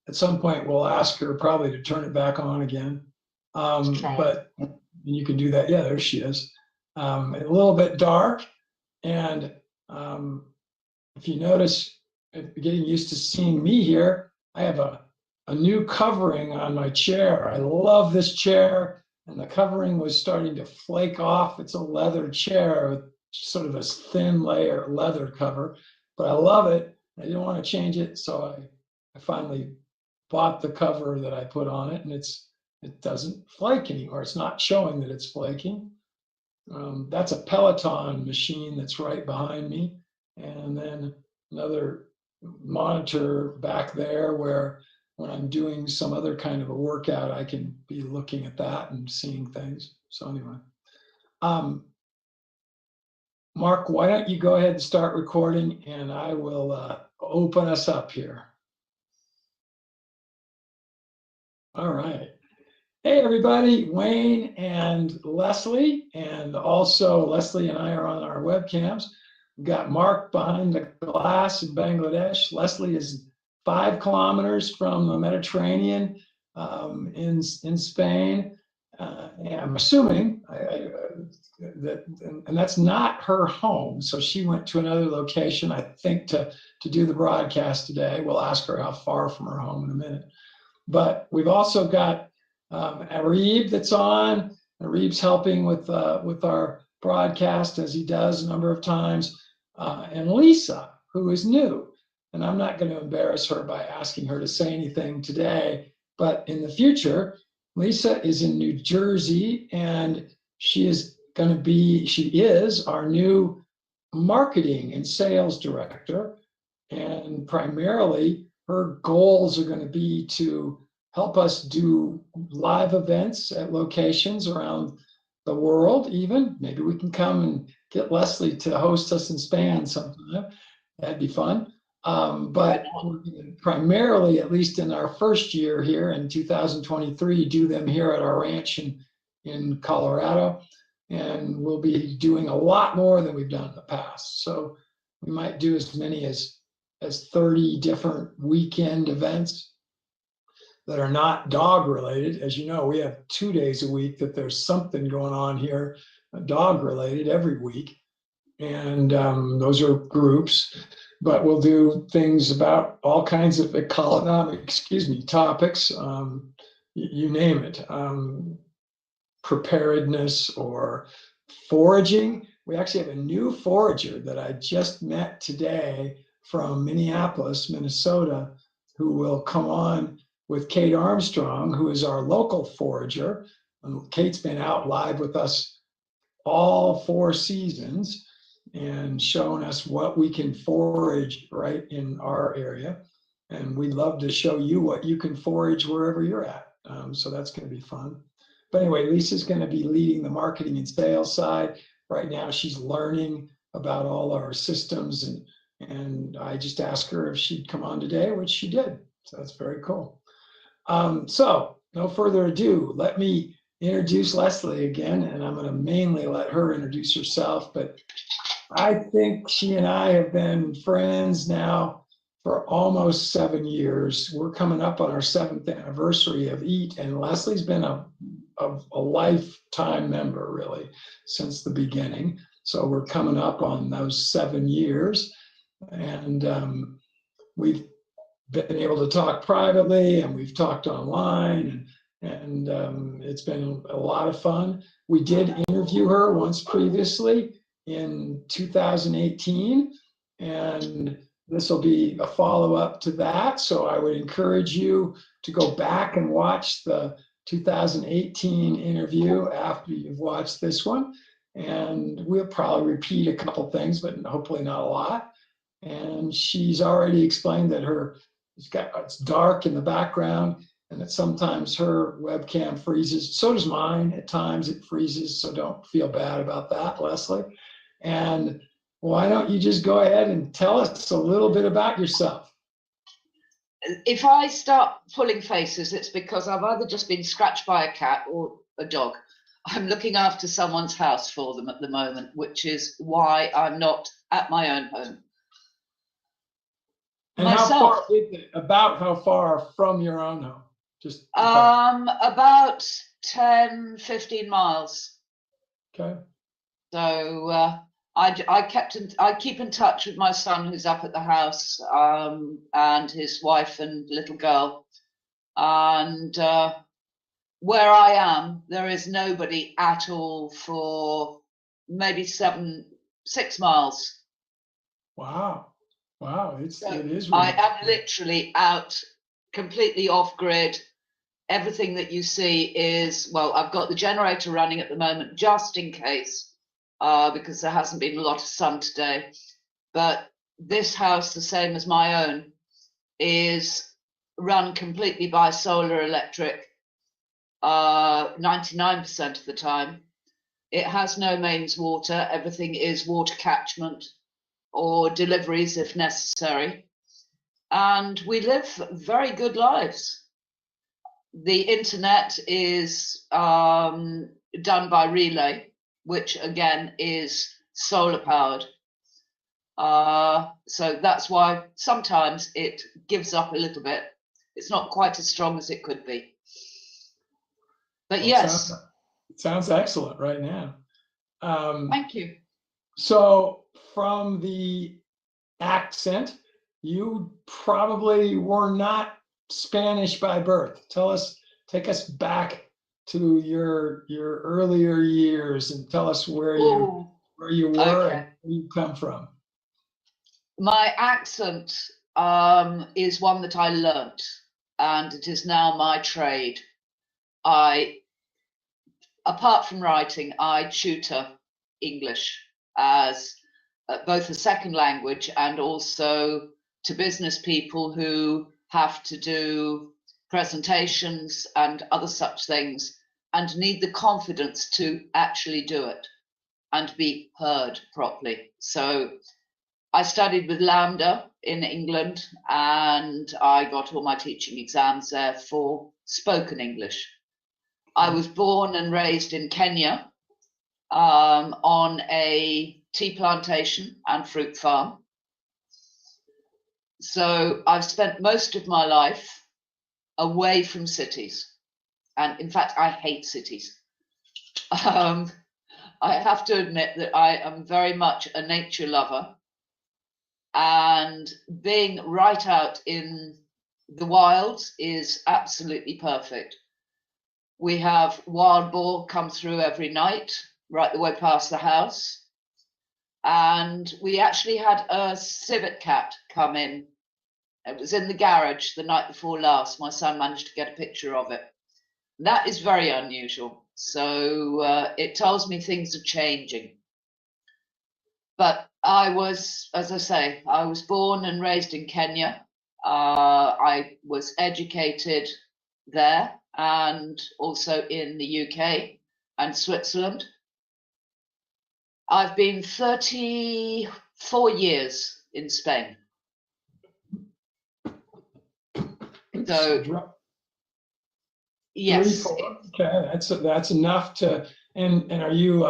At some point, we'll ask her probably to turn it back on again. But you can do that. Yeah, there she is. A little bit dark. And if you notice, getting used to seeing me here, I have a new covering on my chair. I love this chair. And the covering was starting to flake off. It's a leather chair with sort of a thin layer leather cover. But I love it. I didn't want to change it. So I finally bought the cover that I put on it, and it doesn't flake anymore. It's not showing that it's flaking. That's a Peloton machine that's right behind me. And then another monitor back there where when I'm doing some other kind of a workout, I can be looking at that and seeing things. So anyway, Mark, why don't you go ahead and start recording, and I will open us up here. All right. Hey, everybody, Wayne and Lesley, and also Lesley and I are on our webcams. We've got Mark behind the glass in Bangladesh. Lesley is 5 kilometers from the Mediterranean in Spain. And I'm assuming that, and that's not her home. So she went to another location, I think, to do the broadcast today. We'll ask her how far from her home in a minute. But we've also got Arib that's on. Arib's helping with our broadcast, as he does a number of times, and Lisa, who is new. And I'm not going to embarrass her by asking her to say anything today, but in the future, Lisa is in New Jersey, and she is our new marketing and sales director. And primarily, her goals are going to be to help us do live events at locations around the world, even. Maybe we can come and get Lesley to host us in Spain sometime. That'd be fun. But primarily, at least in our first year here in 2023, do them here at our ranch in Colorado. And we'll be doing a lot more than we've done in the past. So we might do as many as 30 different weekend events that are not dog related. As you know, we have 2 days a week that there's something going on here, dog related every week. And those are groups, but we'll do things about all kinds of topics, you name it, preparedness or foraging. We actually have a new forager that I just met today from Minneapolis, Minnesota, who will come on with Kate Armstrong, who is our local forager. And Kate's been out live with us all 4 seasons and shown us what we can forage right in our area. And we'd love to show you what you can forage wherever you're at. So that's going to be fun. But anyway, Lisa's going to be leading the marketing and sales side. Right now, she's learning about all our systems, and I just asked her if she'd come on today, which she did. So that's very cool. So no further ado, let me introduce Lesley again, and I'm going to mainly let her introduce herself. But I think she and I have been friends now for almost 7 years. We're coming up on our 7th anniversary of EAT, and Lesley's been a lifetime member, really, since the beginning. So we're coming up on those 7 years, and we've been able to talk privately, and we've talked online, and it's been a lot of fun. We did interview her once previously in 2018, and this will be a follow-up to that. So I would encourage you to go back and watch the 2018 interview after you've watched this one. And we'll probably repeat a couple things, but hopefully not a lot. And she's already explained that it's dark in the background, and that sometimes her webcam freezes. So does mine. At times it freezes, so don't feel bad about that, Lesley. And why don't you just go ahead and tell us a little bit about yourself? If I start pulling faces, it's because I've either just been scratched by a cat or a dog. I'm looking after someone's house for them at the moment, which is why I'm not at my own home. And how Myself, far is it, about how far from your own home? Just about 10, 15 miles. okay. So I keep in touch with my son who's up at the house, and his wife and little girl. And where I am, there is nobody at all for maybe 6 miles. Wow. Wow. It is I really am literally out, completely off grid. Everything that you see is, well, I've got the generator running at the moment just in case, because there hasn't been a lot of sun today. But this house, the same as my own, is run completely by solar electric, 99% of the time. It has no mains water. Everything is water catchment or deliveries if necessary. And we live very good lives. The internet is done by relay, which again is solar powered. So that's why sometimes it gives up a little bit. It's not quite as strong as it could be. But well, yes. It sounds excellent right now. Thank you. So from the accent, you probably were not Spanish by birth. Take us back to your earlier years and tell us where you were and where you come from. My accent is one that I learnt, and it is now my trade. Apart from writing, I tutor English as both a second language and also to business people who have to do presentations and other such things and need the confidence to actually do it and be heard properly. So I studied with Lambda in England, and I got all my teaching exams there for spoken English. I was born and raised in Kenya, on a tea plantation and fruit farm. So I've spent most of my life away from cities. And in fact, I hate cities. I have to admit that I am very much a nature lover. And being right out in the wilds is absolutely perfect. We have wild boar come through every night, right the way past the house. And we actually had a civet cat come in. It was in the garage the night before last. My son managed to get a picture of it. That is very unusual. So it tells me things are changing. But I was, as I say, I was born and raised in Kenya. I was educated there and also in the UK and Switzerland. I've been 34 years in Spain. So yes. 34. Okay, that's enough to. And are you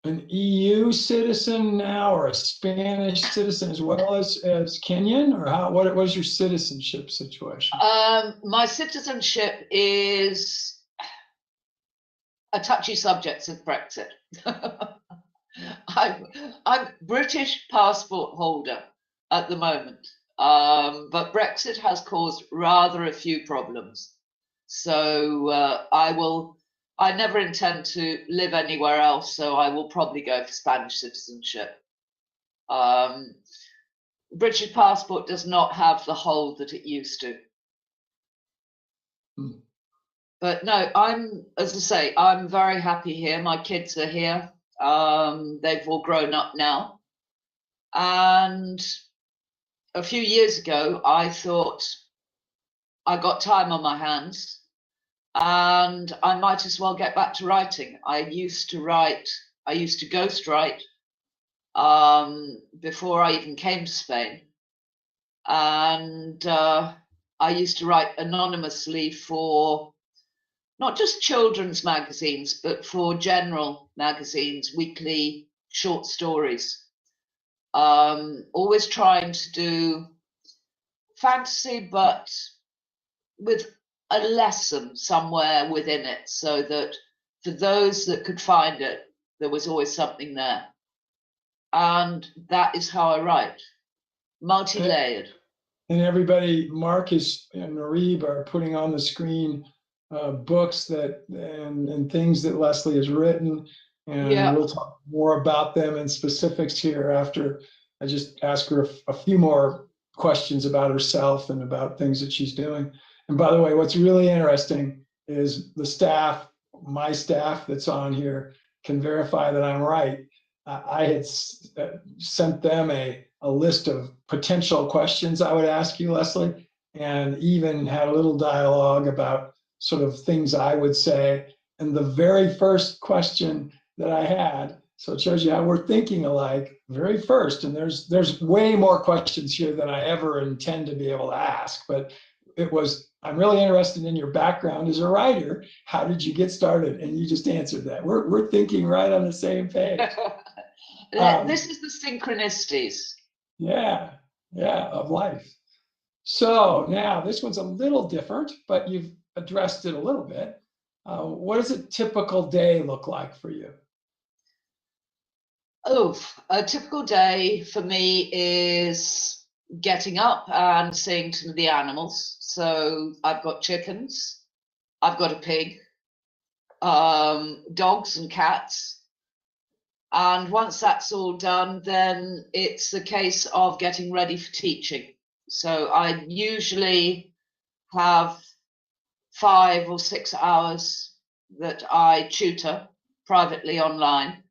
an EU citizen now, or a Spanish citizen as well as Kenyan, or how? What was your citizenship situation? My citizenship is a touchy subject of Brexit. I'm British passport holder at the moment, but Brexit has caused rather a few problems. So I never intend to live anywhere else, so I will probably go for Spanish citizenship. British passport does not have the hold that it used to. But no, as I say, I'm very happy here. My kids are here. They've all grown up now. And a few years ago, I thought I got time on my hands and I might as well get back to writing. I used to ghostwrite before I even came to Spain. And I used to write anonymously for not just children's magazines, but for general magazines, weekly short stories. Always trying to do fantasy, but with a lesson somewhere within it, so that for those that could find it, there was always something there. And that is how I write, multi-layered. And everybody, Marcus and Narib are putting on the screen books that and things that Lesley has written, and Yeah. we'll talk more about them in specifics here after I just ask her a few more questions about herself and about things that she's doing. And by the way, what's really interesting is the staff, my staff that's on here, can verify that I'm right. I had sent them a list of potential questions I would ask you, Lesley, and even had a little dialogue about sort of things I would say. And the very first question that I had, so it shows you how we're thinking alike, very first, and there's way more questions here than I ever intend to be able to ask, but it was, I'm really interested in your background as a writer. How did you get started? And you just answered that. We're thinking right on the same page. This is the synchronicities. Yeah, of life. So now this one's a little different, but you've addressed it a little bit. What does a typical day look like for you? Oh, a typical day for me is getting up and seeing to the animals. So I've got chickens, I've got a pig, dogs and cats. And once that's all done, then it's a case of getting ready for teaching. So I usually have 5 or 6 hours that I tutor privately online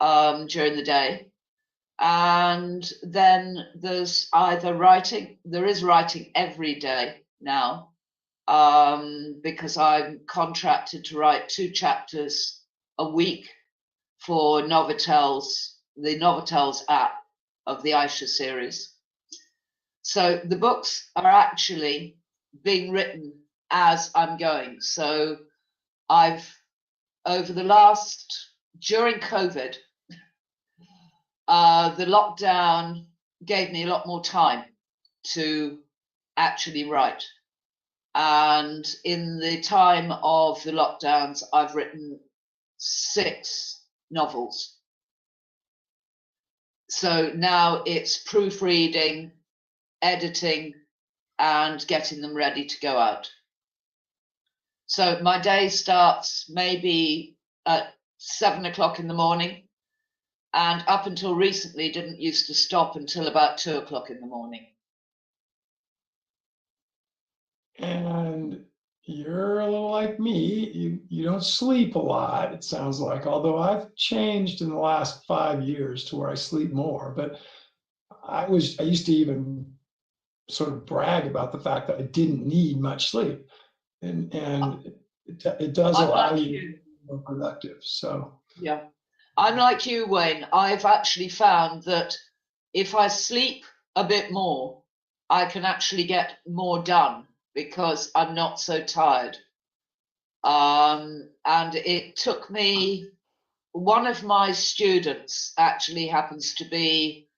during the day. And then there's either writing, there is writing every day now, because I'm contracted to write 2 chapters a week for Novotels, the Novotels app of the Aisha series. So the books are actually being written as I'm going. So I've, over the last, during COVID, the lockdown gave me a lot more time to actually write. And in the time of the lockdowns, I've written 6 novels. So now it's proofreading, editing, and getting them ready to go out. So my day starts maybe at 7 o'clock in the morning, and up until recently didn't used to stop until about 2 o'clock in the morning. And you're a little like me. You don't sleep a lot, it sounds like, although I've changed in the last 5 years to where I sleep more. But I used to even sort of brag about the fact that I didn't need much sleep. And it does allow you to be more productive. So yeah, I'm like you, Wayne. I've actually found that if I sleep a bit more, I can actually get more done because I'm not so tired. And it took me, one of my students actually happens to be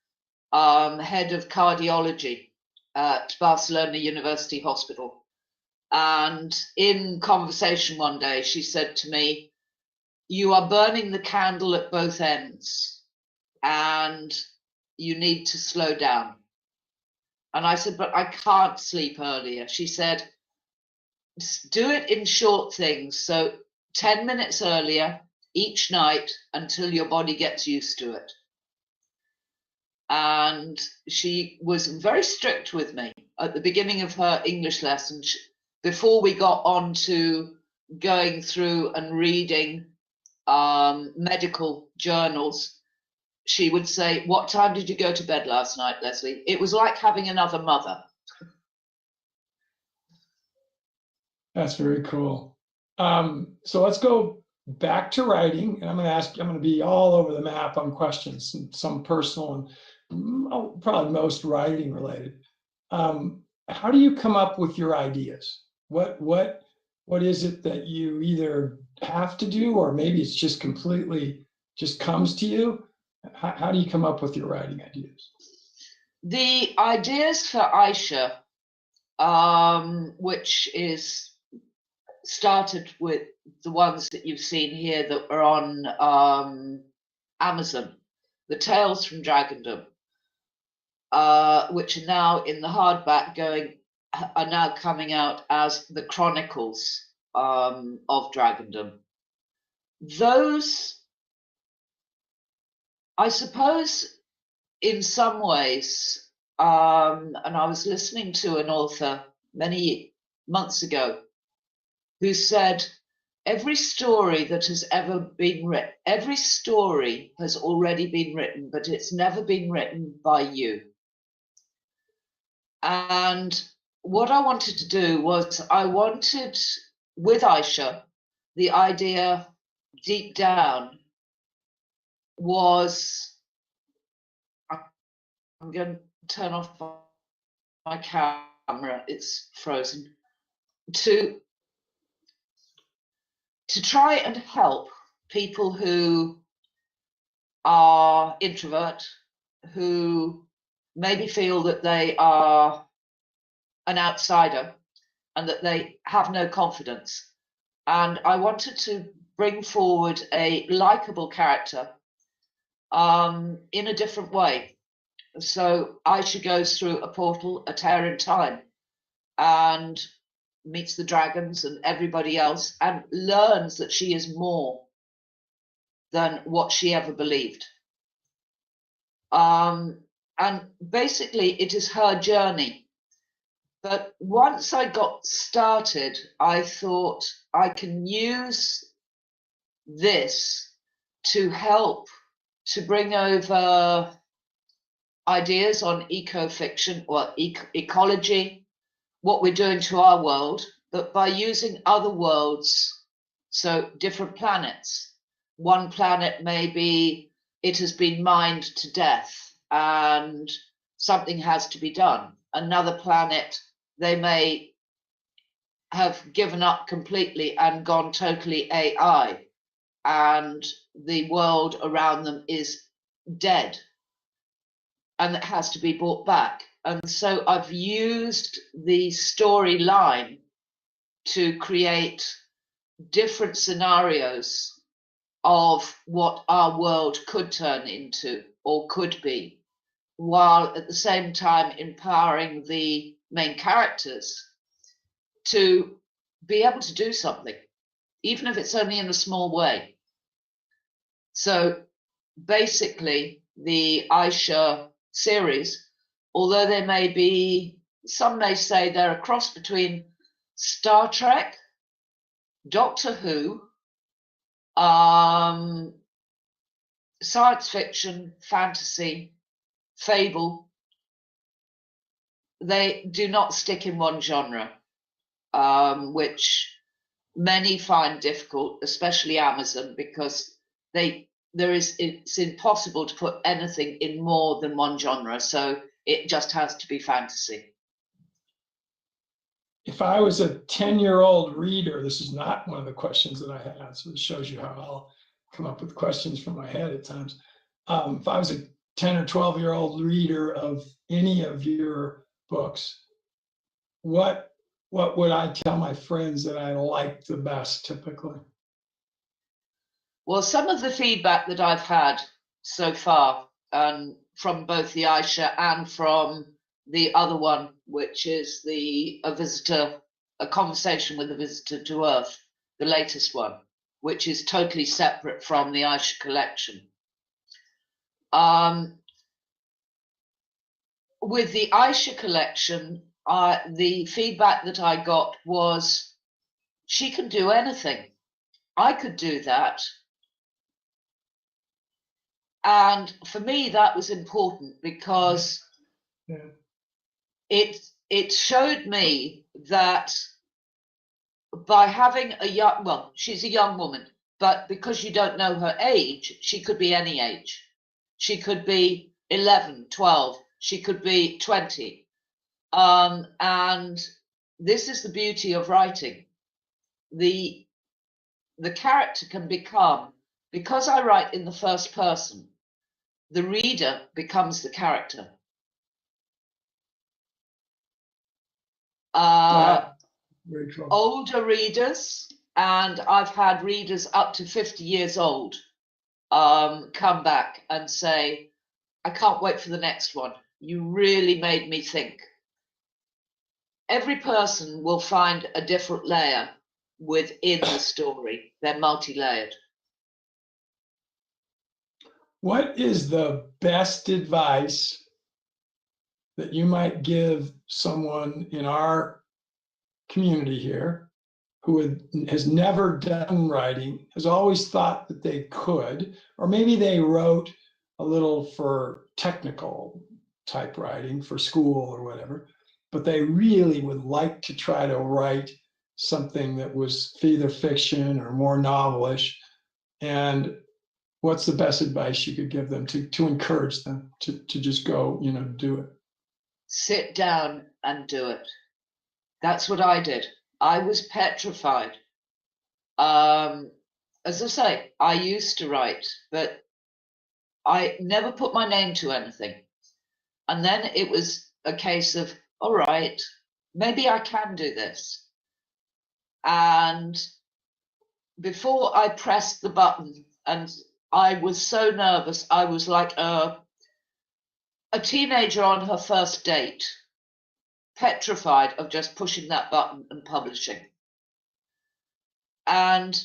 head of cardiology at Barcelona University Hospital. And in conversation one day, she said to me, "You are burning the candle at both ends and you need to slow down." And I said, "But I can't sleep earlier." She said, "Do it in short things. So 10 minutes earlier each night until your body gets used to it." And she was very strict with me at the beginning of her English lesson. Before we got on to going through and reading medical journals, she would say, "What time did you go to bed last night, Lesley?" It was like having another mother. that's very cool. So let's go back to writing. And I'm going to be all over the map on questions, some personal and probably most writing related. How do you come up with your ideas? What is it that you either have to do, or maybe it's just completely just comes to you? How do you come up with your writing ideas? The ideas for Aisha which is started with the ones that you've seen here that are on Amazon, the Tales from Dragondom, which are now in the hardback are now coming out as the Chronicles of Dragondom. Those, I suppose, in some ways, and I was listening to an author many months ago who said, every story that has ever been written, every story has already been written, but it's never been written by you. And what I wanted to do was, I wanted, with Aisha, the idea deep down was, I'm going to turn off my camera, it's frozen, to try and help people who are introvert, who maybe feel that they are an outsider and that they have no confidence. And I wanted to bring forward a likable character in a different way. So Aisha goes through a portal, a tear in time, and meets the dragons and everybody else, and learns that she is more than what she ever believed. And basically, it is her journey. But once I got started, I thought I can use this to help to bring over ideas on eco-fiction or ecology, what we're doing to our world, but by using other worlds, so different planets. One planet maybe it has been mined to death and something has to be done. Another planet, they may have given up completely and gone totally AI, and the world around them is dead and it has to be brought back. And so I've used the storyline to create different scenarios of what our world could turn into or could be, while at the same time empowering the main characters to be able to do something, even if it's only in a small way. So basically, the Aisha series, although there may be, some may say they're a cross between Star Trek, Doctor Who, science fiction, fantasy, fable. They do not stick in one genre, which many find difficult, especially Amazon, because it's impossible to put anything in more than one genre. So it just has to be fantasy. If I was a 10-year-old reader, this is not one of the questions that I had, so it shows you how I'll come up with questions from my head at times. If I was a 10 or 12-year-old reader of any of your books, what would I tell my friends that I liked the best typically? Well, some of the feedback that I've had so far, from both the Aisha and from the other one, which is a conversation with a visitor to Earth, the latest one, which is totally separate from the Aisha collection. With the Aisha collection, the feedback that I got was, she can do anything. I could do that. And for me, that was important because it showed me that by having she's a young woman, but because you don't know her age, she could be any age. She could be 11, 12, she could be 20. And this is the beauty of writing. The character can become, because I write in the first person, the reader becomes the character. Very cool. Older readers, and I've had readers up to 50 years old come back and say, I can't wait for the next one. You really made me think. Every person will find a different layer within the story. They're multi-layered. What is the best advice that you might give someone in our community here who has never done writing, has always thought that they could, or maybe they wrote a little for technical type writing for school or whatever, but they really would like to try to write something that was either fiction or more novelish? And what's the best advice you could give them to encourage them to just go, do it? Sit down and do it. That's what I did. I was petrified. As I say, I used to write, but I never put my name to anything. And then it was a case of, all right, maybe I can do this. And before I pressed the button, and I was so nervous, I was like a teenager on her first date, petrified of just pushing that button and publishing. And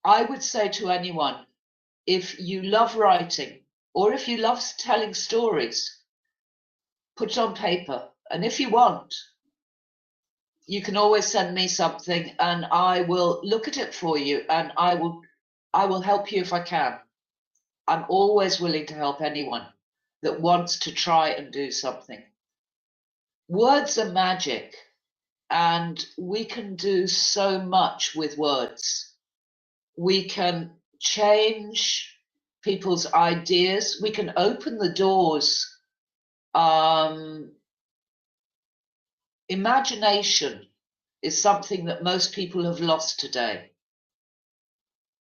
I would say to anyone, if you love writing, or if you love telling stories, put it on paper. And if you want, you can always send me something and I will look at it for you, and I will help you if I can. I'm always willing to help anyone that wants to try and do something. Words are magic, and we can do so much with words. We can change people's ideas. We can open the doors. Imagination is something that most people have lost today,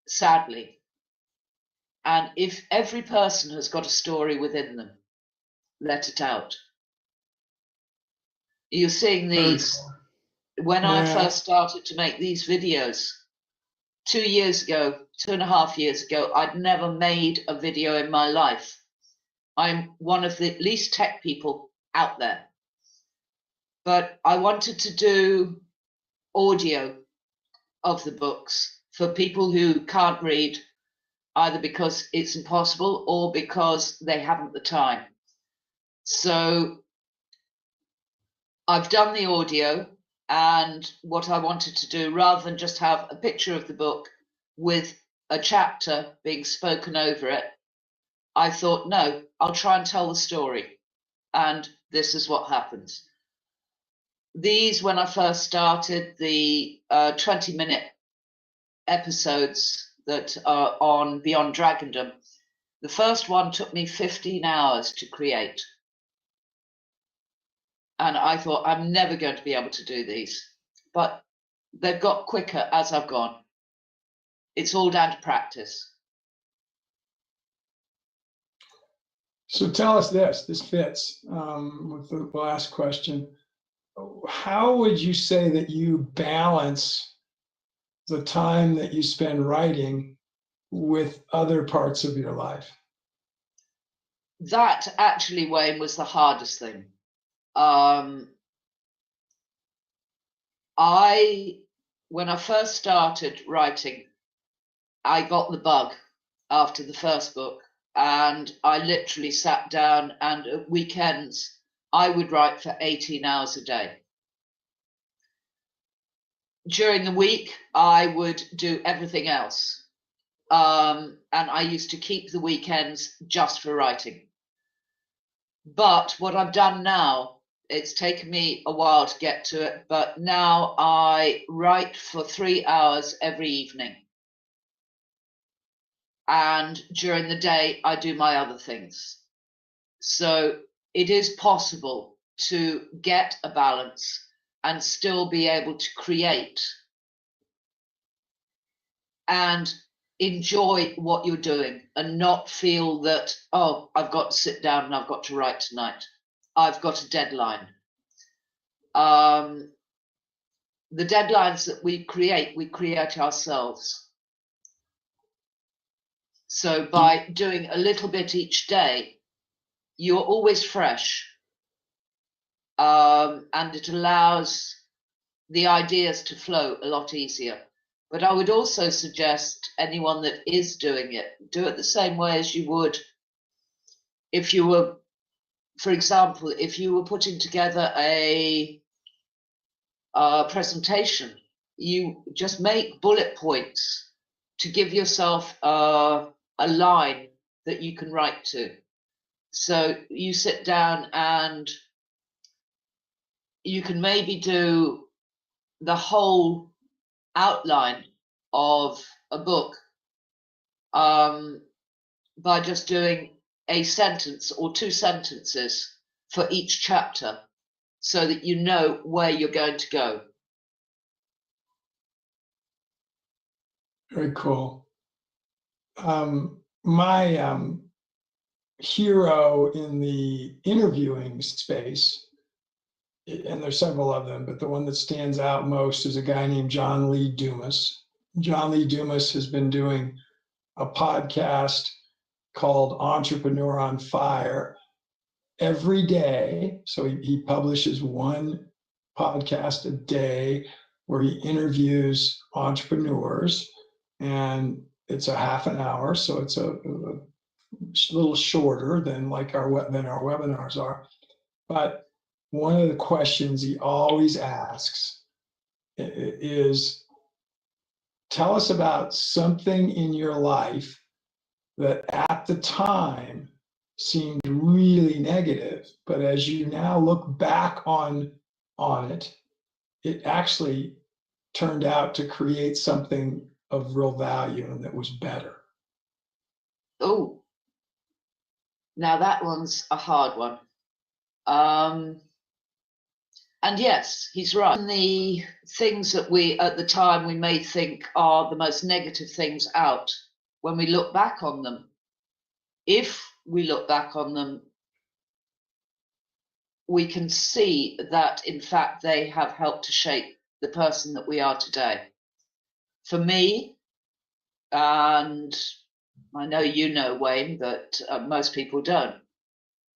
sadly. And if every person has got a story within them, let it out. You're seeing these. When I first started to make these videos 2 years ago, 2.5 years ago, I'd never made a video in my life. I'm one of the least tech people out there. But I wanted to do audio of the books for people who can't read, either because it's impossible or because they haven't the time. So I've done the audio, and what I wanted to do, rather than just have a picture of the book with a chapter being spoken over it, I thought, no, I'll try and tell the story. And this is what happens. These, when I first started, the 20-minute episodes that are on Beyond Dragondom, the first one took me 15 hours to create. And I thought, I'm never going to be able to do these. But they've got quicker as I've gone. It's all down to practice. So tell us this fits with the last question. How would you say that you balance the time that you spend writing with other parts of your life? That actually, Wayne, was the hardest thing. When I first started writing, I got the bug after the first book, and I literally sat down, and at weekends I would write for 18 hours a day. During the week, I would do everything else. And I used to keep the weekends just for writing. But what I've done now, it's taken me a while to get to it, but now I write for 3 hours every evening. And during the day, I do my other things. So it is possible to get a balance and still be able to create and enjoy what you're doing, and not feel that, oh, I've got to sit down and I've got to write tonight. I've got a deadline. The deadlines that we create ourselves. So by doing a little bit each day, you're always fresh. And it allows the ideas to flow a lot easier. But I would also suggest anyone that is doing it, do it the same way as you would if you were, for example, if you were putting together a presentation, you just make bullet points to give yourself a line that you can write to. So you sit down and you can maybe do the whole outline of a book by just doing a sentence or 2 sentences for each chapter, so that you know where you're going to go. Very cool. My hero in the interviewing space, and there's several of them, but the one that stands out most is a guy named John Lee Dumas. John Lee Dumas has been doing a podcast called Entrepreneur on Fire every day. So he publishes one podcast a day where he interviews entrepreneurs, and it's a half an hour. So it's a little shorter than like our webinars are. But one of the questions he always asks is, tell us about something in your life that at the time seemed really negative, but as you now look back on it, it actually turned out to create something of real value and that was better. Oh, now that one's a hard one. And yes, he's right. The things that we, at the time, we may think are the most negative things out, when we look back on them, if we look back on them, we can see that, in fact, they have helped to shape the person that we are today. For me, and I know you know, Wayne, but most people don't,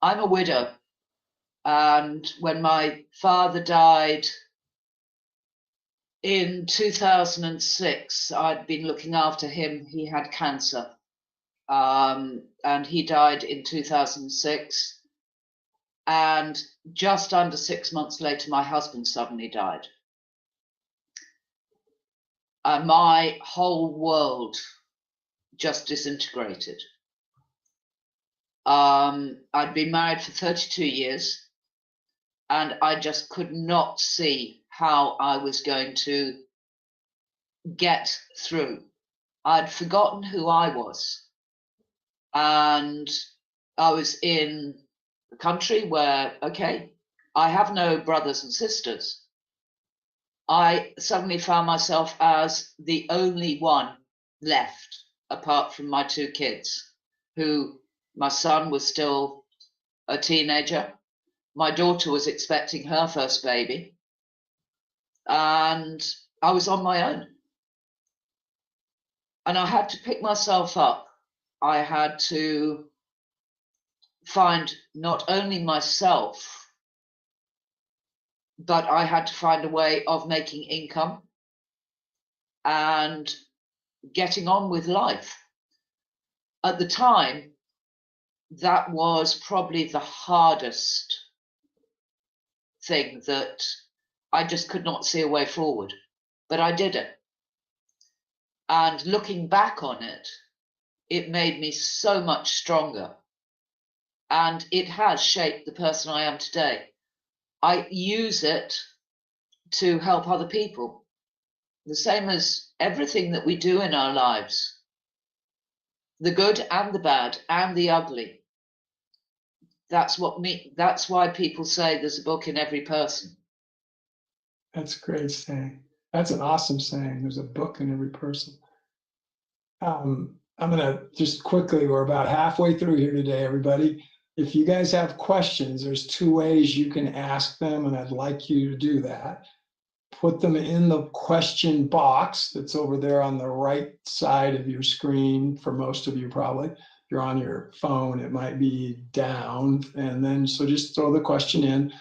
I'm a widow. And when my father died in 2006, I'd been looking after him. He had cancer, and he died in 2006. And just under 6 months later, my husband suddenly died. My whole world just disintegrated. I'd been married for 32 years. And I just could not see how I was going to get through. I'd forgotten who I was. And I was in a country where, okay, I have no brothers and sisters. I suddenly found myself as the only one left, apart from my 2 kids, who, my son was still a teenager. My daughter was expecting her first baby, and I was on my own. And I had to pick myself up. I had to find not only myself, but I had to find a way of making income and getting on with life. At the time, that was probably the hardest thing, that I just could not see a way forward, but I did it. And looking back on it, it made me so much stronger, and it has shaped the person I am today. I use it to help other people, the same as everything that we do in our lives, the good and the bad and the ugly. That's why people say there's a book in every person. That's a great saying. That's an awesome saying. There's a book in every person. I'm going to just quickly, we're about halfway through here today, everybody. if you guys have questions, there's two ways you can ask them, and I'd like you to do that. Put them in the question box that's over there on the right side of your screen for most of you probably. If you're on your phone, it might be down. And then, so just throw the question in.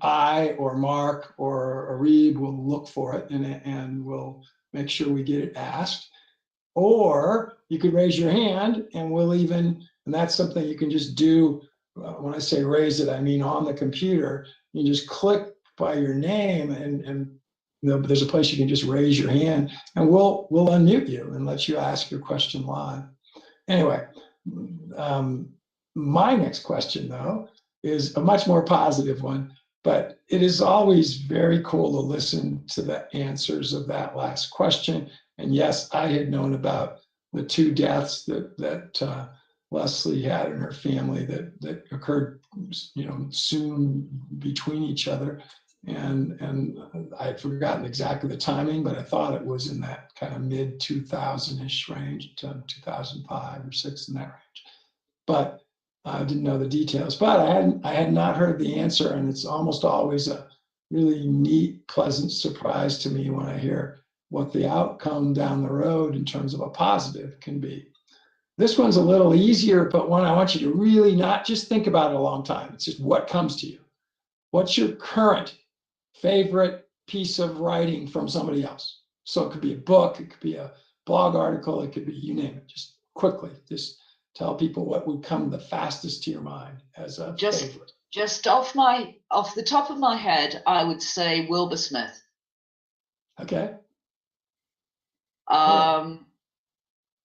I or Mark or Arib will look for it and we'll make sure we get it asked. Or you could raise your hand and we'll even, and that's something you can just do. When I say raise it, I mean on the computer. You just click by your name and there's a place you can just raise your hand and we'll unmute you and let you ask your question live. Anyway, my next question though is a much more positive one, but it is always very cool to listen to the answers of that last question. And yes, I had known about the two deaths that Lesley had in her family that occurred, soon between each other. And I'd forgotten exactly the timing, but I thought it was in that kind of mid 2000-ish range, 2005 or 6 in that range. But I didn't know the details. But I had not heard the answer, and it's almost always a really neat, pleasant surprise to me when I hear what the outcome down the road in terms of a positive can be. This one's a little easier, but one I want you to really not just think about it a long time. It's just what comes to you. What's your current favorite piece of writing from somebody else? So it could be a book, it could be a blog article, it could be, you name it. Just quickly, just tell people what would come the fastest to your mind as a favorite. Just off the top of my head, I would say Wilbur Smith. Okay.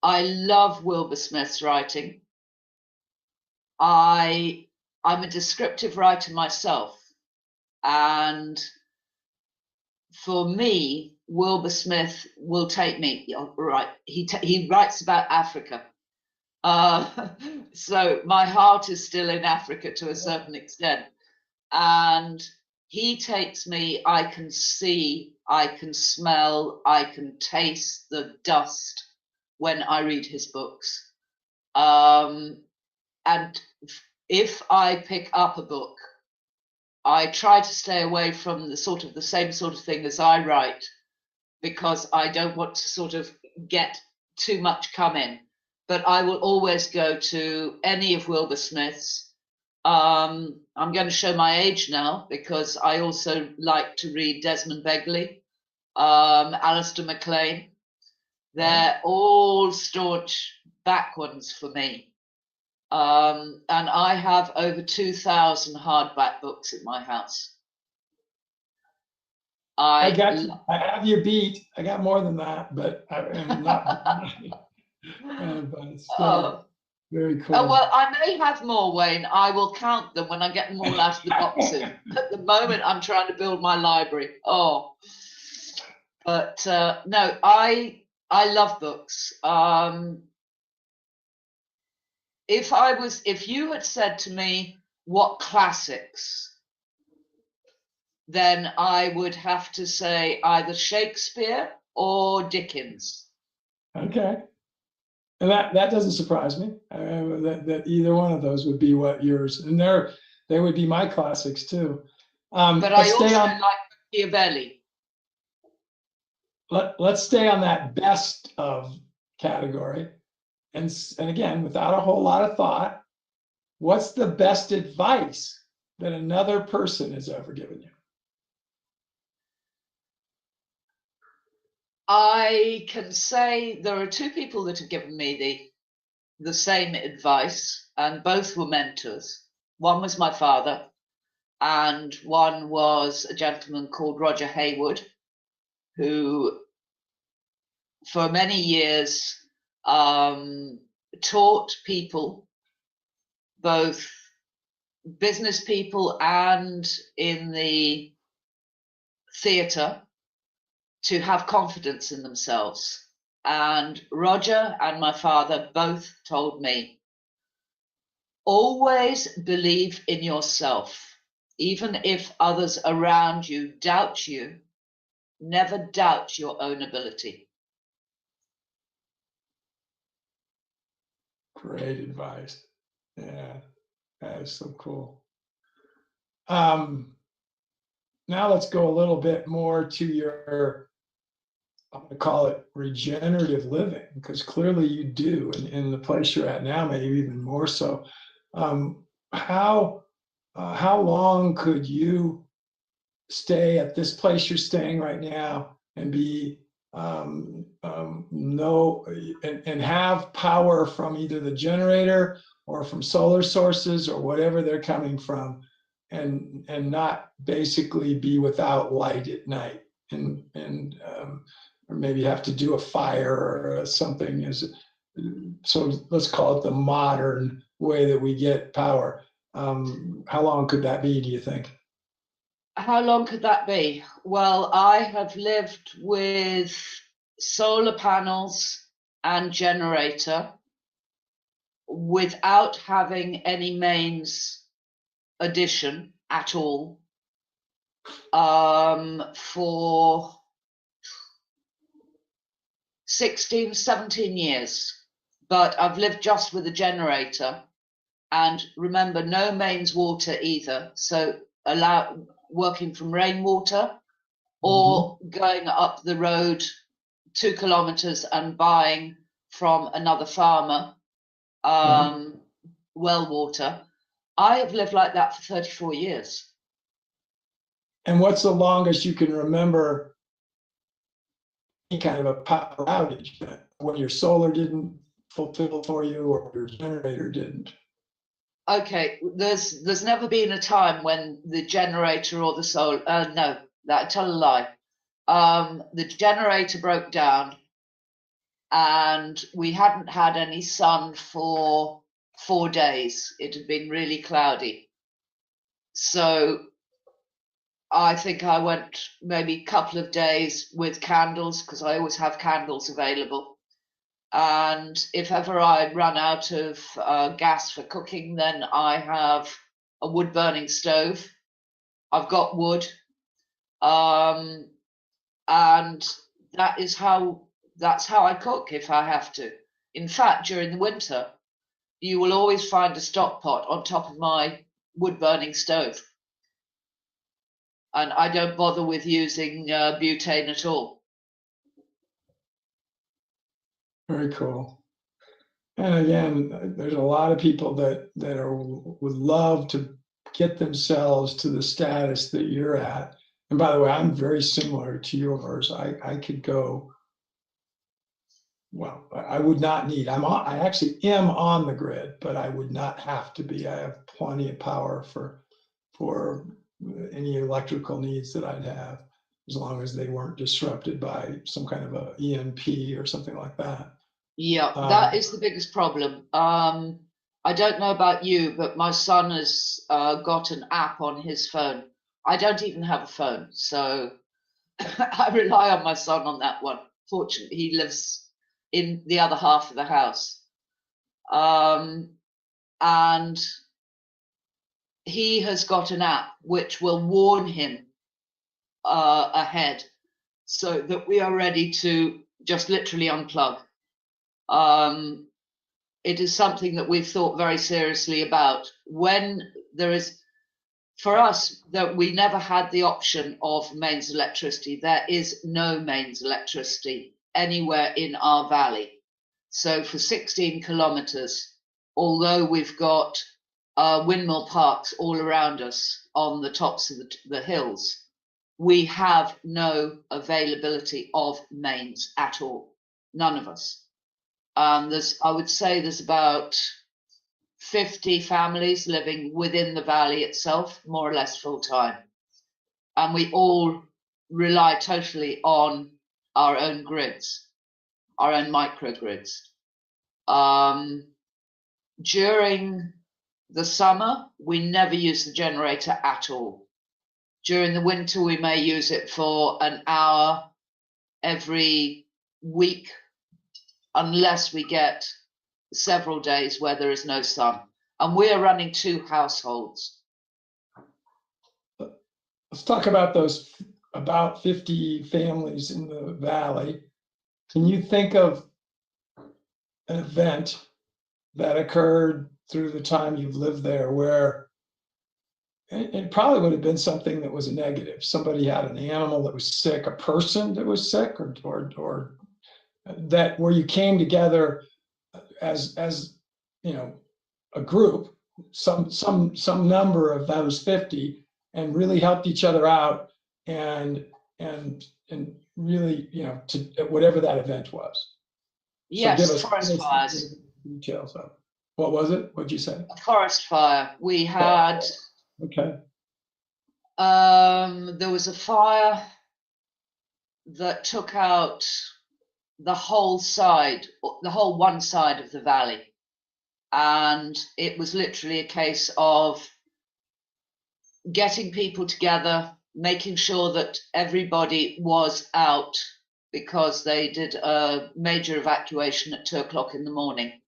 I love Wilbur Smith's writing. I'm a descriptive writer myself, and for me, Wilbur Smith will take me right. He writes about Africa, so my heart is still in Africa to a certain extent, and he takes me. I can see, I can smell, I can taste the dust when I read his books. And if I pick up a book, I try to stay away from the same sort of thing as I write, because I don't want to sort of get too much come in. But I will always go to any of Wilbur Smith's. I'm going to show my age now, because I also like to read Desmond Begley, Alistair MacLean. They're all staunch back ones for me. And I have over 2,000 hardback books in my house. I have you beat. I got more than that, but I'm not. But it's still very cool. Oh, well, I may have more, Wayne. I will count them when I get them all out of the boxes. At the moment, I'm trying to build my library. But no, I love books. If you had said to me what classics, then I would have to say either Shakespeare or Dickens. Okay. And that doesn't surprise me. That either one of those would be what yours, and they would be my classics too. But I also like Machiavelli. Let's stay on that best of category. And again, without a whole lot of thought, what's the best advice that another person has ever given you? I can say there are two people that have given me the same advice, and both were mentors. One was my father, and one was a gentleman called Roger Hayward, who for many years taught people, both business people and in the theatre, to have confidence in themselves. And Roger and my father both told me, always believe in yourself. Even if others around you doubt you, never doubt your own ability. Great advice. Yeah. That is so cool. Now let's go a little bit more to your, I'm going to call it regenerative living, because clearly you do, and in the place you're at now, maybe even more so. How long could you stay at this place you're staying right now and be no and have power from either the generator or from solar sources or whatever they're coming from, and not basically be without light at night, and or maybe have to do a fire or something? Is so let's call it the modern way that we get power. How long could that be, do you think? How long could that be? Well, I have lived with solar panels and generator without having any mains addition at all for 16, 17 years. But I've lived just with a generator, and remember, no mains water either. So working from rainwater or going up the road 2 kilometers and buying from another farmer well water. I have lived like that for 34 years. And what's the longest you can remember any kind of a power outage when your solar didn't fulfill for you or your generator didn't? Okay, there's never been a time when the generator or the solar, no, I tell a lie. The generator broke down and we hadn't had any sun for 4 days. It had been really cloudy. So I think I went maybe a couple of days with candles, because I always have candles available. And if ever I run out of gas for cooking, then I have a wood burning stove. I've got wood. And that's how I cook if I have to. In fact, during the winter, you will always find a stock pot on top of my wood burning stove. And I don't bother with using butane at all. Very cool. And again, there's a lot of people that would love to get themselves to the status that you're at. And by the way, I'm very similar to yours. I could go, well, I would not need, I actually am on the grid, but I would not have to be. I have plenty of power for any electrical needs that I'd have, as long as they weren't disrupted by some kind of a EMP or something like that. Yeah, that is the biggest problem. I don't know about you, but my son has got an app on his phone. I don't even have a phone, so I rely on my son on that one. Fortunately, he lives in the other half of the house. And he has got an app which will warn him ahead, so that we are ready to just literally unplug. It is something that we've thought very seriously about. When there is, for us, that we never had the option of mains electricity. There is no mains electricity anywhere in our valley. So for 16 kilometers, although we've got windmill parks all around us on the tops of the hills, we have no availability of mains at all. None of us. I would say there's about 50 families living within the valley itself, more or less full time. And we all rely totally on our own grids, our own microgrids. During the summer, we never use the generator at all. During the winter, we may use it for an hour every week, unless we get several days where there is no sun. And we are running 2 households. Let's talk about those about 50 families in the valley. Can you think of an event that occurred through the time you've lived there where it probably would have been something that was a negative. Somebody had an animal that was sick, a person that was sick, or that where you came together as you know, a group, some number of those 50, and really helped each other out, and really, you know, to whatever that event was. So give Yes, us forest fires. details of what was it? What'd you say? A forest fire. We had Okay. there was a fire that took out the whole one side of the valley. And it was literally a case of getting people together, making sure that everybody was out, because they did a major evacuation at 2 o'clock in the morning.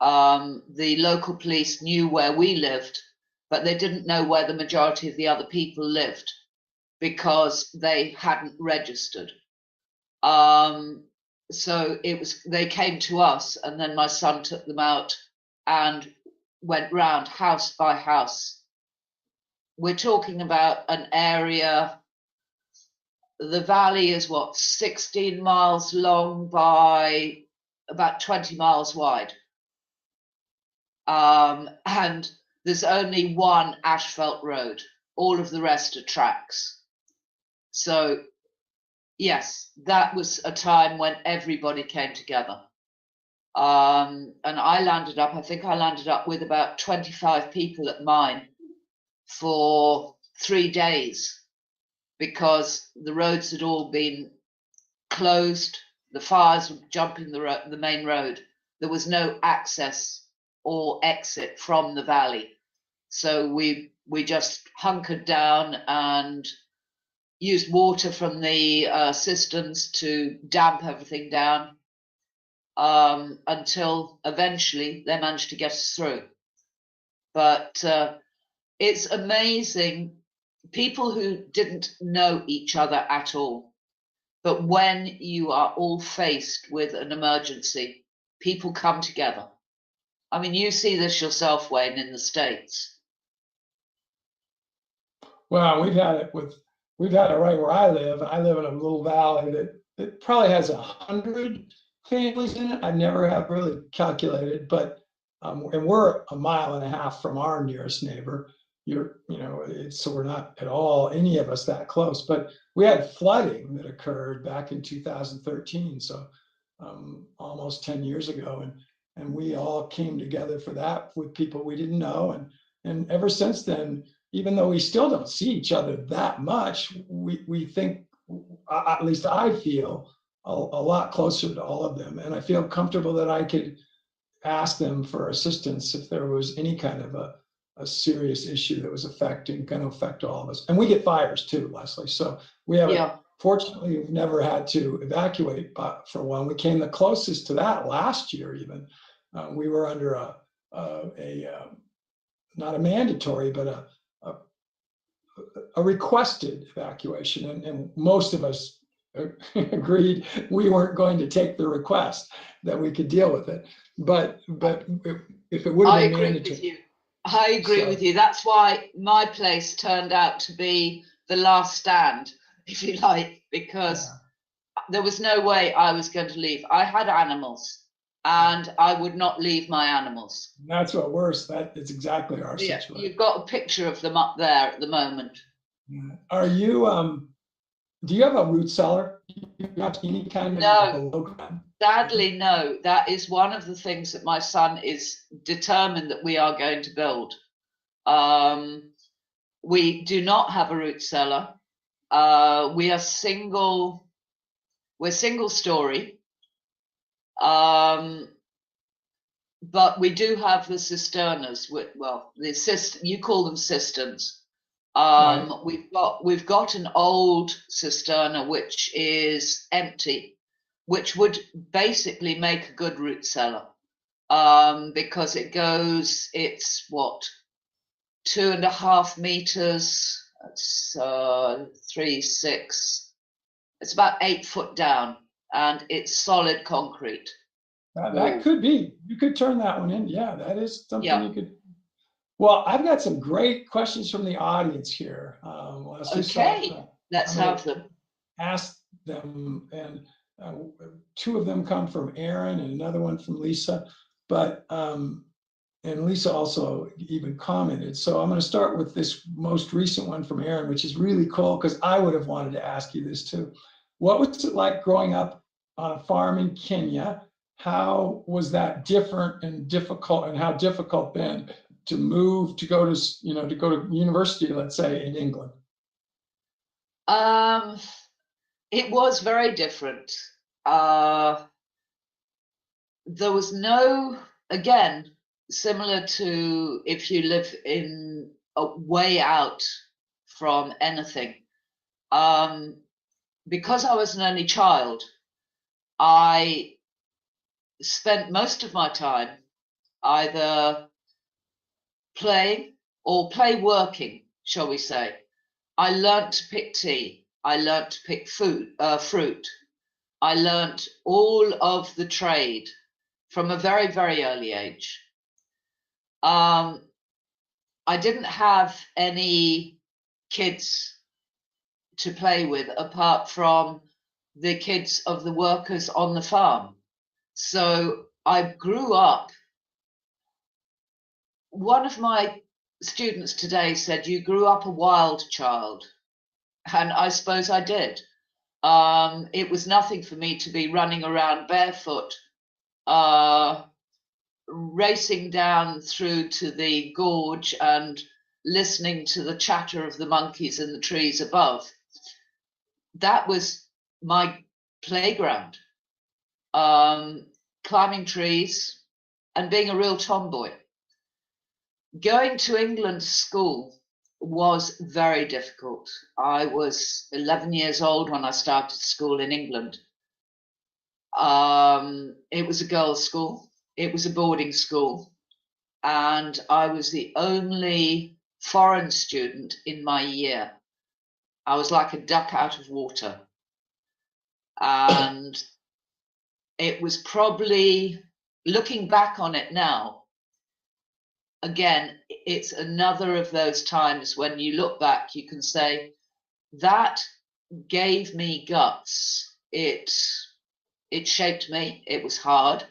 The local police knew where we lived, but they didn't know where the majority of the other people lived because they hadn't registered. So they came to us, and then my son took them out and went round house by house. We're talking about an area, the valley is 16 miles long by about 20 miles wide. And there's only one asphalt road. All of the rest are tracks. So yes, that was a time when everybody came together. And I think I landed up with about 25 people at mine for 3 days, because the roads had all been closed. The fires were jumping the main road. There was no access or exit from the valley. So we just hunkered down and used water from the cisterns to damp everything down, until eventually they managed to get us through. But it's amazing, people who didn't know each other at all, but when you are all faced with an emergency, people come together. I mean, you see this yourself, Wayne, in the States. Well, we've had it right where I live. I live in a little valley that probably has 100 families in it. I never have really calculated, but and we're a mile and a half from our nearest neighbor. So we're not at all, any of us, that close. But we had flooding that occurred back in 2013, so almost 10 years ago, and we all came together for that with people we didn't know, and ever since then, even though we still don't see each other that much, we think, at least I feel a lot closer to all of them, and I feel comfortable that I could ask them for assistance if there was any kind of a serious issue that was going to affect all of us. And we get fires too, Lesley. So we have, fortunately, we've never had to evacuate for one. We came the closest to that last year even. We were under not a mandatory, but a requested evacuation, and most of us agreed we weren't going to take the request, that we could deal with it. But if it would have been mandatory. I agree with you. That's why my place turned out to be the last stand, if you like, because there was no way I was going to leave. I had animals, and I would not leave my animals. That's what worse. That is exactly our situation. You've got a picture of them up there at the moment. Are you do you have a root cellar? Do you have any kind of below ground? Sadly, no. That is one of the things that my son is determined that we are going to build. We do not have a root cellar. We're single story. But we do have the cisternas. You call them cisterns. Right. We've got an old cisterna which is empty, which would basically make a good root cellar, because it's 2.5 meters. It's 3.6. It's about 8 foot down, and it's solid concrete. That could be. You could turn that one in. Yeah, that is something Yeah. you could. Well, I've got some great questions from the audience here, Lesley. Okay, So let's I'm going have to them. ask them, and uh, two of them come from Aaron and another one from Lisa. But and Lisa also even commented. So I'm going to start with this most recent one from Aaron, which is really cool because I would have wanted to ask you this too. What was it like growing up on a farm in Kenya? How was that different and difficult, and how difficult then to move to go to, to go to university, let's say in England? It was very different. There was no, again, similar to if you live in a way out from anything. Because I was an only child, I spent most of my time either playing or play working, shall we say. I learnt to pick tea. I learnt to pick fruit. I learnt all of the trade from a very, very early age. I didn't have any kids to play with apart from the kids of the workers on the farm. So I grew up. One of my students today said, "You grew up a wild child." And I suppose I did. It was nothing for me to be running around barefoot, racing down through to the gorge and listening to the chatter of the monkeys in the trees above. That was my playground, climbing trees and being a real tomboy. Going to England to school was very difficult. I was 11 years old when I started school in England. It was a girls' school. It was a boarding school. And I was the only foreign student in my year. I was like a duck out of water. And it was probably, looking back on it now, again, it's another of those times when you look back, you can say, that gave me guts. It shaped me. It was hard.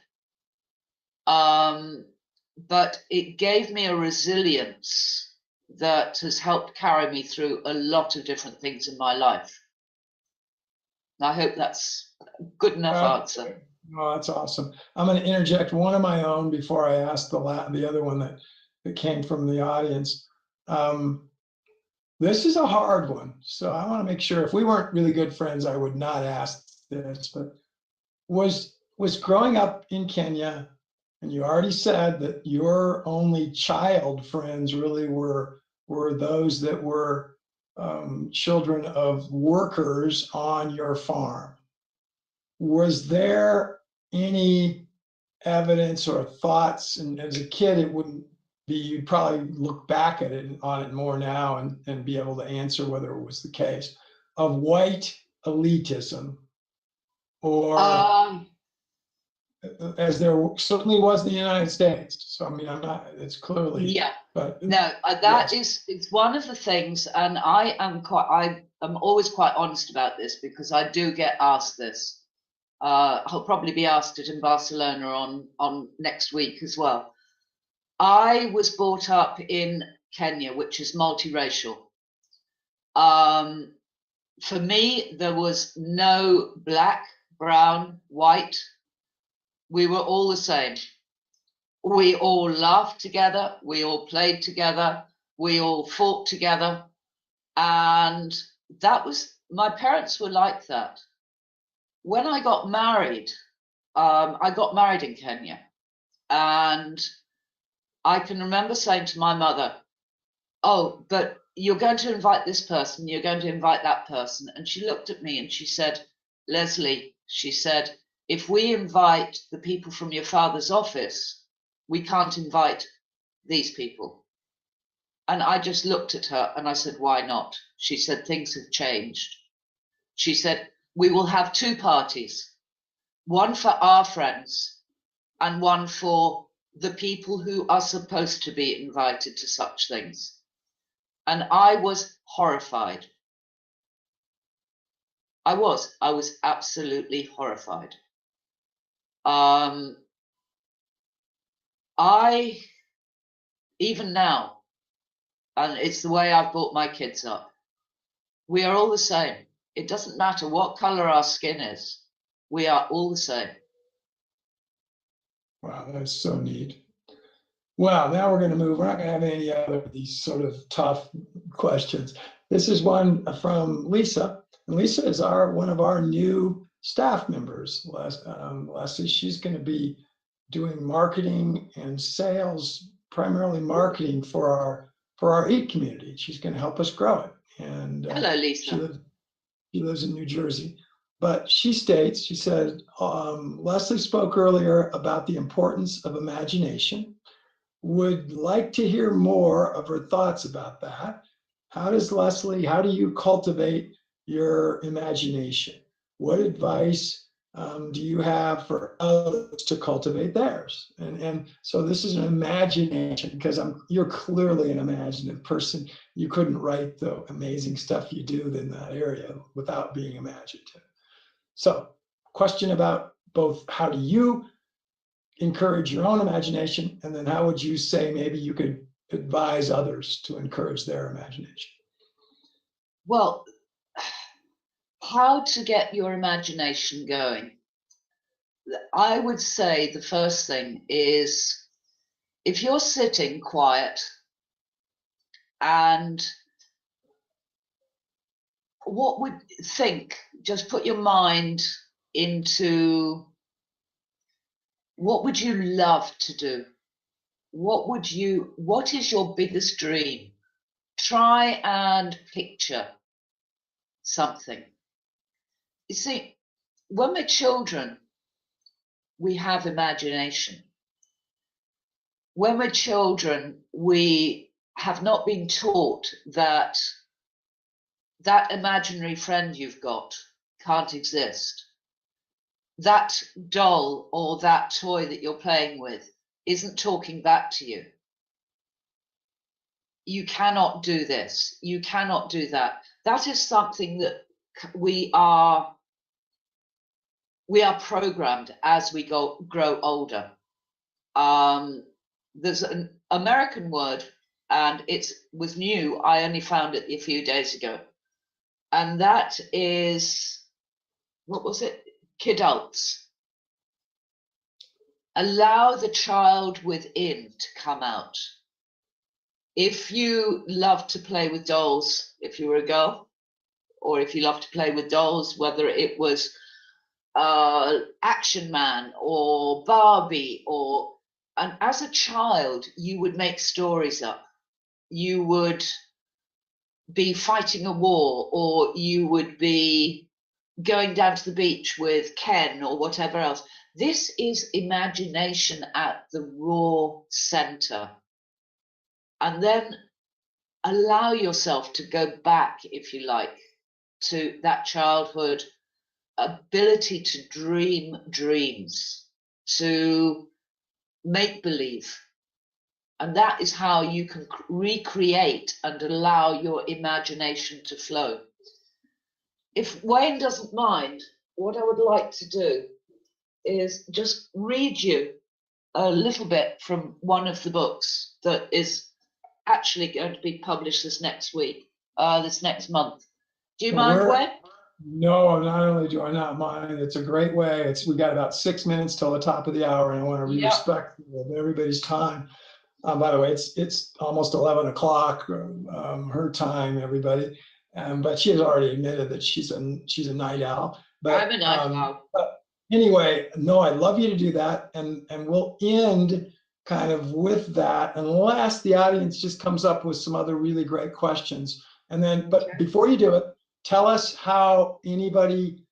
But it gave me a resilience that has helped carry me through a lot of different things in my life. I hope that's a good enough answer. Oh, that's awesome. I'm going to interject one of my own before I ask the other one that came from the audience. This is a hard one, so I want to make sure, if we weren't really good friends, I would not ask this, but was growing up in Kenya, and you already said that your only child friends really were those that were children of workers on your farm. Was there any evidence or thoughts, and as a kid it wouldn't be, you'd probably look back at it on it more now and be able to answer whether it was the case, of white elitism, or as there certainly was in the United States. So I mean, I'm not, it's clearly, yeah, but no, that is, it's one of the things, and I am always quite honest about this because I do get asked this. I'll probably be asked it in Barcelona on next week as well. I was brought up in Kenya, which is multiracial. For me, there was no black, brown, white. We were all the same. We all laughed together. We all played together. We all fought together. And that was, my parents were like that. When I got married in Kenya, and I can remember saying to my mother, "Oh, but you're going to invite this person, you're going to invite that person." And she looked at me and she said, "Lesley," she said, "if we invite the people from your father's office, we can't invite these people." And I just looked at her and I said, "Why not?" She said, "Things have changed." She said, "We will have two parties, one for our friends and one for the people who are supposed to be invited to such things. And I was horrified. I was absolutely horrified. I, even now, and it's the way I've brought my kids up, we are all the same. It doesn't matter what color our skin is. We are all the same. Wow, that's so neat. Well, now we're going to move. We're not going to have any other of these sort of tough questions. This is one from Lisa. And Lisa is one of our new staff members. Lesley, she's going to be doing marketing and sales, primarily marketing for our EAT community. She's going to help us grow it. And hello, Lisa. She lives in New Jersey. But she states, she said, Lesley spoke earlier about the importance of imagination. Would like to hear more of her thoughts about that. How do you cultivate your imagination? What advice do you have for others to cultivate theirs? And so this is an imagination, because you're clearly an imaginative person. You couldn't write the amazing stuff you do in that area without being imaginative. So, question about both how do you encourage your own imagination, and then how would you say maybe you could advise others to encourage their imagination? Well, how to get your imagination going? I would say the first thing is, if you're sitting quiet and just put your mind into, what would you love to do? What is your biggest dream? Try and picture something. You see, when we're children, we have imagination. When we're children, we have not been taught that imaginary friend you've got can't exist. That doll or that toy that you're playing with isn't talking back to you. You cannot do this. You cannot do that. That is something that we are programmed as we grow older. There's an American word, and it was new. I only found it a few days ago. And that is, what was it? Kidults. Allow the child within to come out. If you love to play with dolls, if you were a girl, or if you love to play with dolls, whether it was Action Man or Barbie, and as a child, you would make stories up. You would be fighting a war, or you would be going down to the beach with Ken or whatever else. This is imagination at the raw center. And then allow yourself to go back, if you like, to that childhood ability to dream dreams, to make believe. And that is how you can recreate and allow your imagination to flow. If Wayne doesn't mind, what I would like to do is just read you a little bit from one of the books that is actually going to be published this next month. Do you mind, Wayne? No, not only do I not mind, it's a great way. We got about 6 minutes till the top of the hour, and I want to be respectful of everybody's time. By the way, it's almost 11 o'clock her time, everybody. But she has already admitted that she's a night owl. But, I'm a night owl. But anyway, no, I'd love you to do that, and we'll end kind of with that, unless the audience just comes up with some other really great questions. And then, but before you do it, tell us how anybody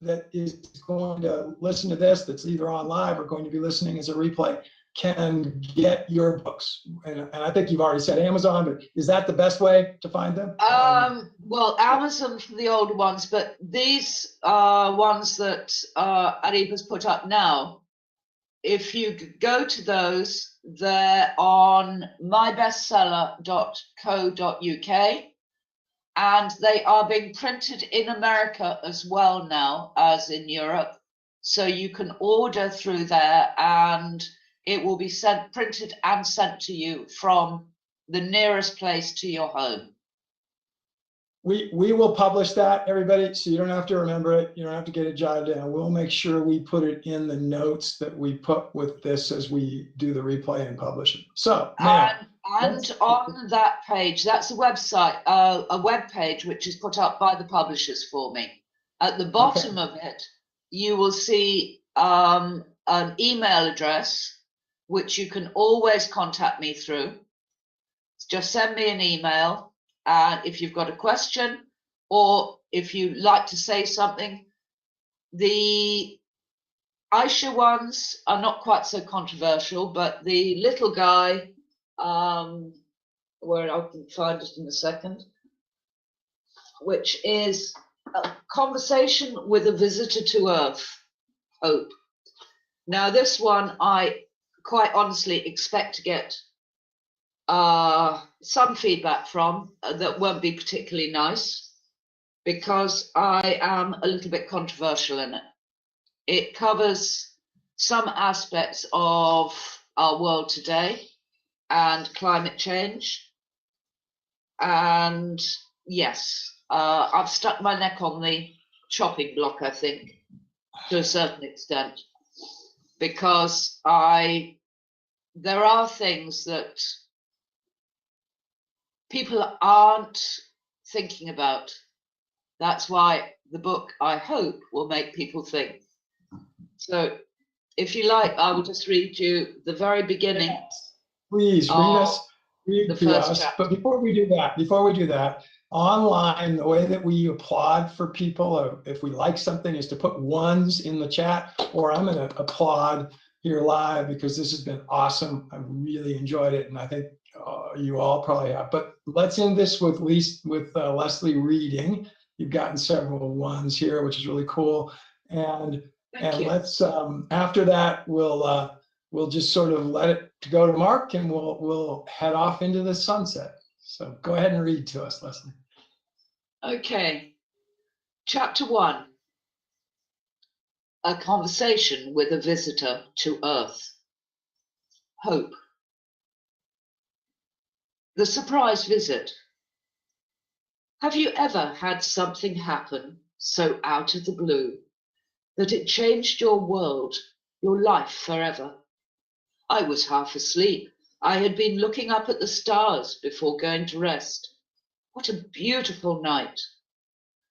that is going to listen to this, that's either on live or going to be listening as a replay, can get your books. And I think you've already said Amazon, but is that the best way to find them? Well, Amazon for the older ones, but these ones that Ariba's put up now if you go to those, they're on mybestseller.co.uk, and they are being printed in America as well now as in Europe. So you can order through there, and it will be printed and sent to you from the nearest place to your home. We will publish that, everybody, so you don't have to remember it. You don't have to get it jotted down. We'll make sure we put it in the notes that we put with this as we do the replay and publish it. So now, and on that page, that's a website, a web page which is put up by the publishers for me. At the bottom of it, you will see an email address which you can always contact me through. Just send me an email. And if you've got a question, or if you like to say something, the Aisha ones are not quite so controversial, but the little guy, where I can find it in a second, which is a conversation with a visitor to Earth, Hope. Now, this one I quite honestly expect to get some feedback from that won't be particularly nice, because I am a little bit controversial in it. It covers some aspects of our world today and climate change. And yes, I've stuck my neck on the chopping block, I think, to a certain extent, because there are things that people aren't thinking about. That's why the book, I hope, will make people think. So if you like, I will just read you the very beginning. Please read to us. Chapter. But before we do that, online, the way that we applaud for people, if we like something, is to put ones in the chat, or I'm going to applaud here live because this has been awesome. I really enjoyed it, and I think you all probably have. But let's end this with Lesley reading. You've gotten several ones here, which is really cool. And let's after that we'll just sort of let it go to Mark, and we'll head off into the sunset. So go ahead and read to us, Lesley. Okay. Chapter 1. A conversation with a visitor to Earth. Hope. The surprise visit. Have you ever had something happen so out of the blue that it changed your world, your life forever? I was half asleep. I had been looking up at the stars before going to rest. What a beautiful night,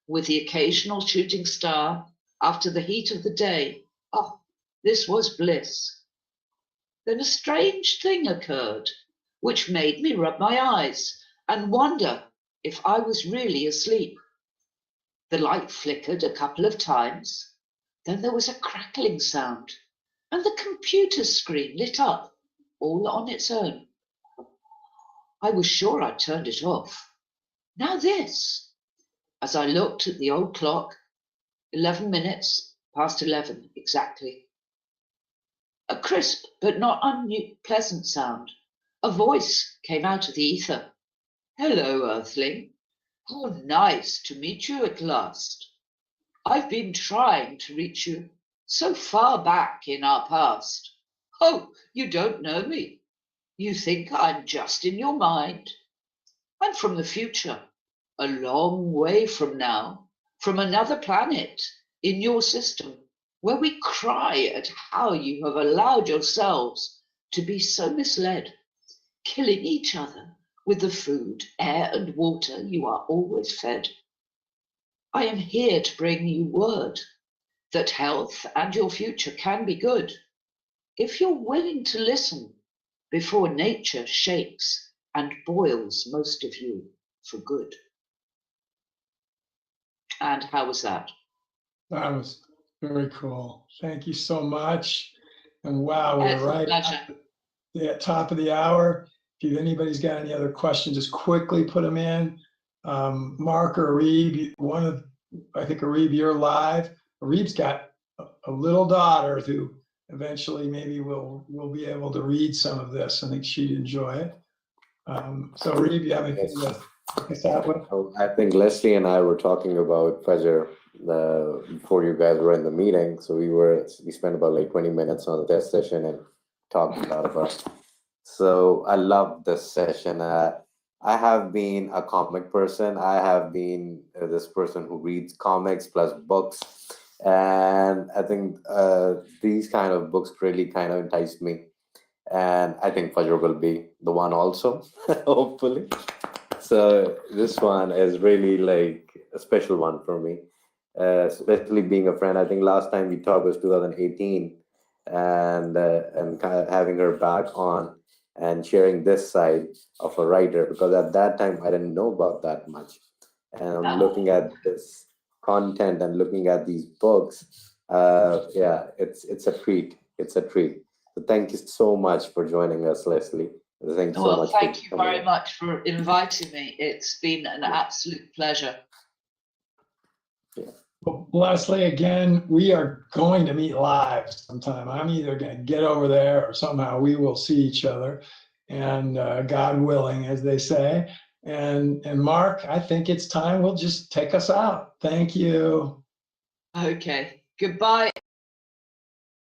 with the occasional shooting star after the heat of the day. Oh, this was bliss. Then a strange thing occurred, which made me rub my eyes and wonder if I was really asleep. The light flickered a couple of times. Then there was a crackling sound, and the computer screen lit up all on its own. I was sure I'd turned it off. Now this. As I looked at the old clock, 11 minutes past 11 exactly. A crisp but not unpleasant sound. A voice came out of the ether. Hello, Earthling. How nice to meet you at last. I've been trying to reach you so far back in our past. Oh, you don't know me. You think I'm just in your mind. I'm from the future, a long way from now, from another planet in your system, where we cry at how you have allowed yourselves to be so misled, killing each other with the food, air, and water you are always fed. I am here to bring you word that health and your future can be good, if you're willing to listen before nature shakes and boils most of you for good. And how was that? That was very cool. Thank you so much. And wow, we're right at the top of the hour. If anybody's got any other questions, just quickly put them in. Mark or Arib, I think Arib, you're live. Arib's got a little daughter who eventually maybe we'll be able to read some of this. I think she'd enjoy it. So Reeve, you have anything to pick us out with? I think Lesley and I were talking about Fajr before you guys were in the meeting. So we spent about like 20 minutes on the test session and talked a lot about it. So I love this session. I have been a comic person. I have been this person who reads comics plus books. And I think these kind of books really kind of enticed me. And I think Fajr will be the one also, hopefully. So this one is really like a special one for me, especially being a friend. I think last time we talked was 2018, and kind of having her back on and sharing this side of a writer, because at that time I didn't know about that much. And I'm looking at this content and looking at these books. Yeah, it's a treat. It's a treat. So thank you so much for joining us, Lesley. Thank you so Well, much. thank you very much for inviting me. It's been an absolute pleasure. Well, Lesley, again, we are going to meet live sometime. I'm either going to get over there or somehow we will see each other, and God willing, as they say. And Mark, I think it's time. We'll just take us out. Thank you. Okay. Goodbye.